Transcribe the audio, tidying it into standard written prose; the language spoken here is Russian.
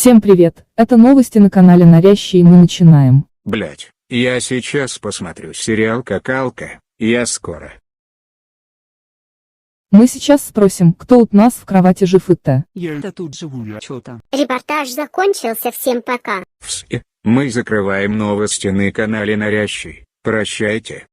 Всем привет, это новости на канале Норящий, и мы начинаем. Блять, я сейчас посмотрю сериал «Какалка», я скоро. Мы сейчас спросим, кто у нас в кровати жив и т. Я-то тут живу, чё-то. Репортаж закончился, всем пока. Все, мы закрываем новости на канале Норящий. Прощайте.